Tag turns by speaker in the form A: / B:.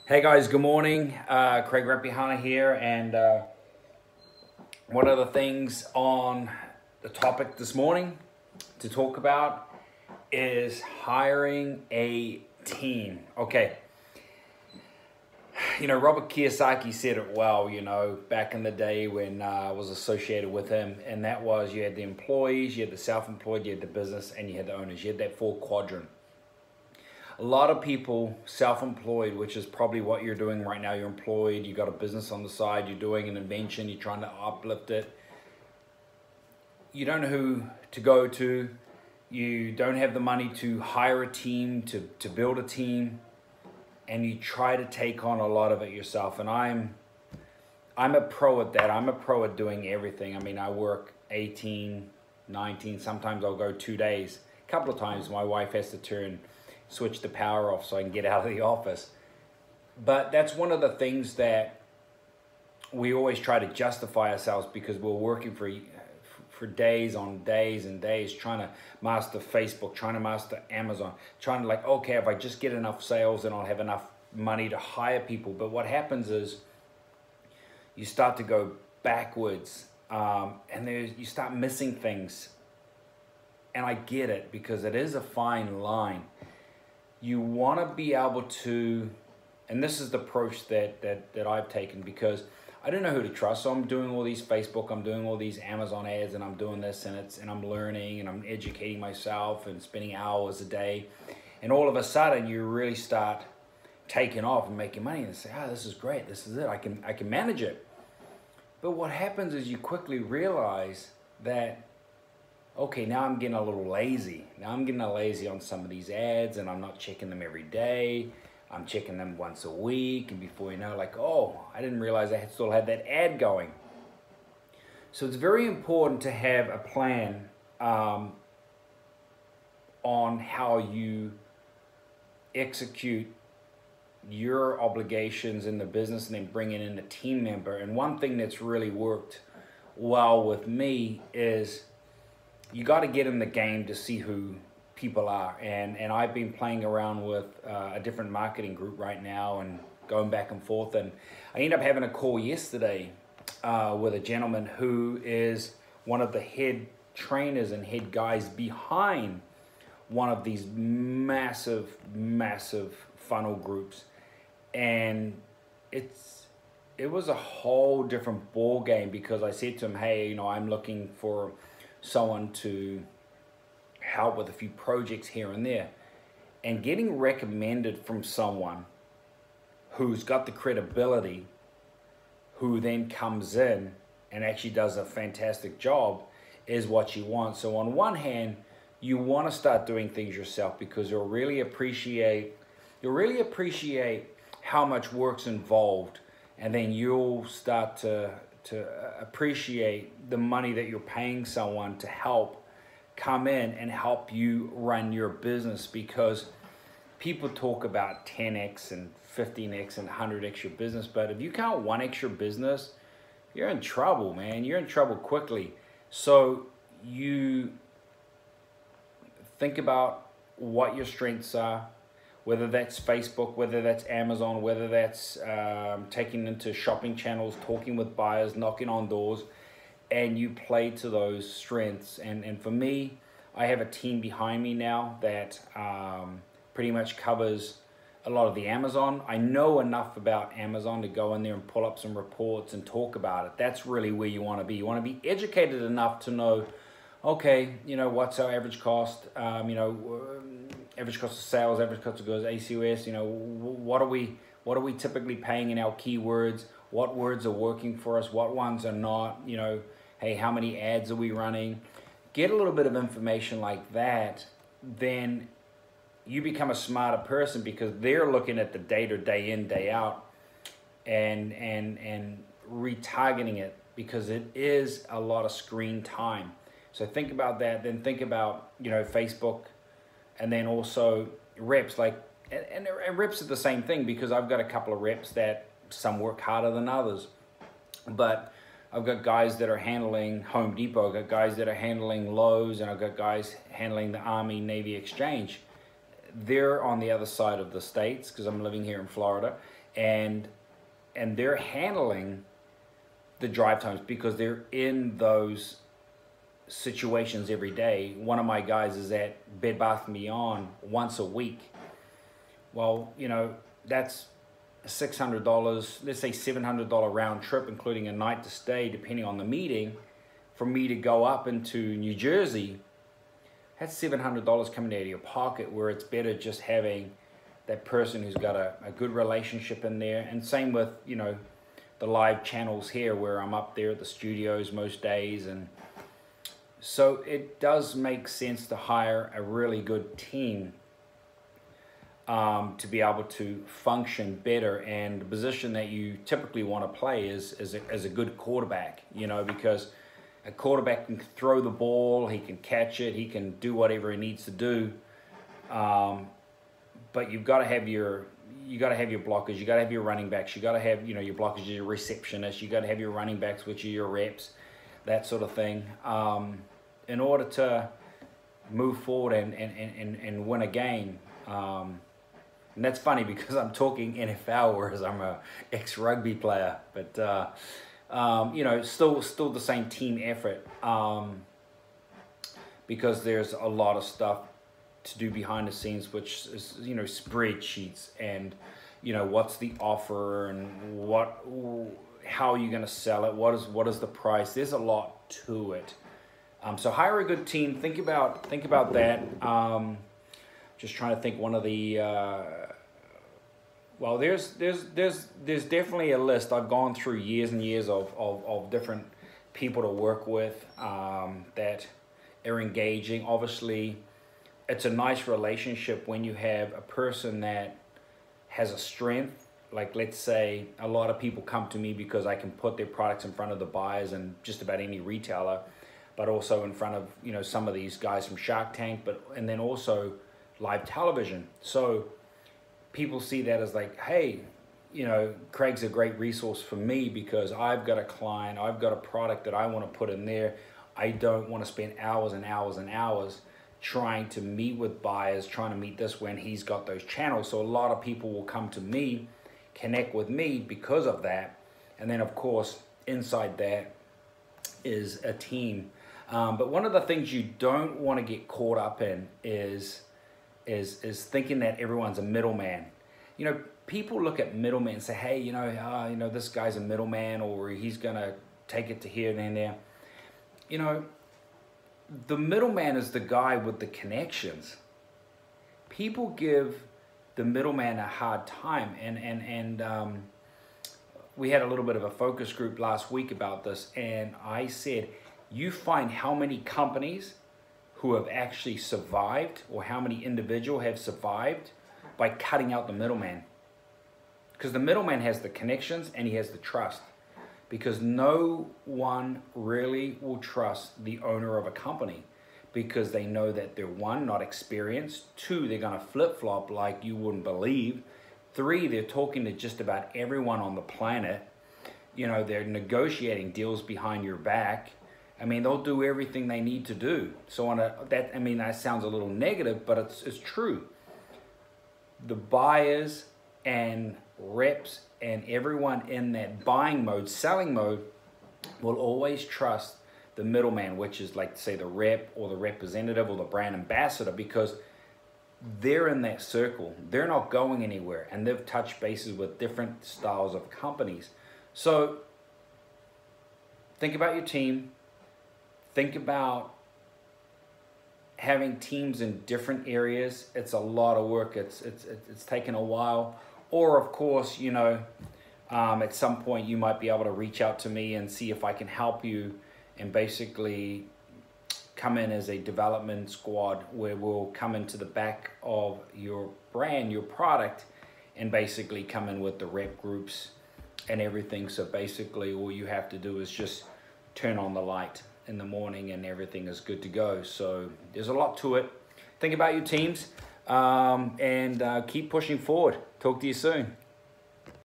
A: Hey guys, good morning. Craig Rapihana here, and one of the things on the topic this morning to talk about is hiring a team. Okay, Robert Kiyosaki said it well, back in the day when I was associated with him, and that was you had the employees, you had the self-employed, you had the business, and you had the owners. You had that four quadrant. A lot of people self-employed, which is probably what you're doing right now. You're employed, you got a business on the side, you're doing an invention, you're trying to uplift it. You don't know who to go to. You don't have the money to hire a team, to build a team, and you try to take on a lot of it yourself. And I'm a pro at that. I'm a pro at doing everything. I mean, I work 18, 19, sometimes I'll go 2 days. A couple of times my wife has to switch the power off so I can get out of the office. But that's one of the things that we always try to justify ourselves, because we're working for days on days and days trying to master Facebook, trying to master Amazon, trying to okay, if I just get enough sales, then I'll have enough money to hire people. But what happens is you start to go backwards, and you start missing things. And I get it, because it is a fine line. You want to be able to, and this is the approach that I've taken, because I don't know who to trust. So I'm doing all these Facebook, I'm doing all these Amazon ads, and I'm doing this, and I'm learning, and I'm educating myself, and spending hours a day. And all of a sudden, you really start taking off and making money, and say, this is great, this is it, I can manage it. But what happens is you quickly realize that, okay, now I'm getting a little lazy. Now I'm getting lazy on some of these ads, and I'm not checking them every day. I'm checking them once a week, and before you know, I didn't realize I still had that ad going. So it's very important to have a plan on how you execute your obligations in the business, and then bringing in a team member. And one thing that's really worked well with me is you got to get in the game to see who people are. And I've been playing around with a different marketing group right now, and going back and forth. And I ended up having a call yesterday with a gentleman who is one of the head trainers and head guys behind one of these massive funnel groups. And it was a whole different ball game, because I said to him, hey, I'm looking for someone to help with a few projects here and there, and getting recommended from someone who's got the credibility, who then comes in and actually does a fantastic job, is what you want. So on one hand, you want to start doing things yourself, because you'll really appreciate how much work's involved, and then you'll start to appreciate the money that you're paying someone to help come in and help you run your business. Because people talk about 10x and 15x and 100x your business, but if you can't 1x your business, you're in trouble, man. You're in trouble quickly. So you think about what your strengths are, whether that's Facebook, whether that's Amazon, whether that's taking into shopping channels, talking with buyers, knocking on doors, and you play to those strengths. And for me, I have a team behind me now that pretty much covers a lot of the Amazon. I know enough about Amazon to go in there and pull up some reports and talk about it. That's really where you want to be. You want to be educated enough to know, okay, what's our average cost, average cost of sales, average cost of goods, ACOS, what are we typically paying in our keywords, what words are working for us, what ones are not, hey, how many ads are we running? Get a little bit of information like that, then you become a smarter person, because they're looking at the data day in, day out, and retargeting it, because it is a lot of screen time. So think about that. Then think about, Facebook, and then also reps. And reps are the same thing, because I've got a couple of reps that some work harder than others. But I've got guys that are handling Home Depot, I've got guys that are handling Lowe's, and I've got guys handling the Army Navy Exchange. They're on the other side of the states, because I'm living here in Florida, and they're handling the drive times because they're in those situations every day. One of my guys is at Bed Bath & Beyond once a week. Well, you know, that's $600, let's say $700 round trip, including a night to stay, depending on the meeting, for me to go up into New Jersey. That's $700 coming out of your pocket, where it's better just having that person who's got a good relationship in there. And same with, you know, the live channels here, where I'm up there at the studios most days. And so it does make sense to hire a really good team to be able to function better. And the position that you typically want to play is as a good quarterback, you know, because a quarterback can throw the ball, he can catch it, he can do whatever he needs to do. But you've got to have your blockers, you got to have your running backs, you got to have, you know, your blockers, your receptionists, you got to have your running backs, which are your reps, that sort of thing, in order to move forward and win a game. And that's funny because I'm talking NFL, whereas I'm a ex-rugby player, but you know, still the same team effort, because there's a lot of stuff to do behind the scenes, which is, you know, spreadsheets and, you know, what's the offer and how are you going to sell it? What is the price? There's a lot to it. So hire a good team. Think about that. Just trying to think one of the, well, there's definitely a list. I've gone through years and years of different people to work with that are engaging. Obviously, it's a nice relationship when you have a person that has a strength. Like, let's say a lot of people come to me because I can put their products in front of the buyers and just about any retailer, but also in front of, you know, some of these guys from Shark Tank, and then also live television. So people see that as like, hey, you know, Craig's a great resource for me because I've got a client, I've got a product that I want to put in there. I don't want to spend hours and hours and hours trying to meet with buyers, trying to meet this when he's got those channels. So a lot of people will come to me, connect with me because of that. And then of course, inside that is a team. But one of the things you don't want to get caught up in is thinking that everyone's a middleman. You know, people look at middlemen and say, hey, you know, this guy's a middleman, or he's gonna take it to here and there. You know, the middleman is the guy with the connections. People give the middleman a hard time, and we had a little bit of a focus group last week about this, and I said, you find how many companies who have actually survived, or how many individuals have survived by cutting out the middleman. Because the middleman has the connections and he has the trust. Because no one really will trust the owner of a company, because they know that they're, one, not experienced, two, they're going to flip-flop like you wouldn't believe, three, they're talking to just about everyone on the planet, you know, they're negotiating deals behind your back. I mean, they'll do everything they need to do. So that sounds a little negative, but it's true. The buyers and reps and everyone in that buying mode, selling mode, will always trust the middleman, which is like, say, the rep or the representative or the brand ambassador, because they're in that circle. They're not going anywhere, and they've touched bases with different styles of companies. So think about your team. Think about having teams in different areas. It's a lot of work. It's taken a while. Or of course, you know, at some point you might be able to reach out to me and see if I can help you, and basically come in as a development squad where we'll come into the back of your brand, your product, and basically come in with the rep groups and everything. So basically all you have to do is just turn on the light in the morning and everything is good to go. So there's a lot to it. Think about your teams, and keep pushing forward. Talk to you soon.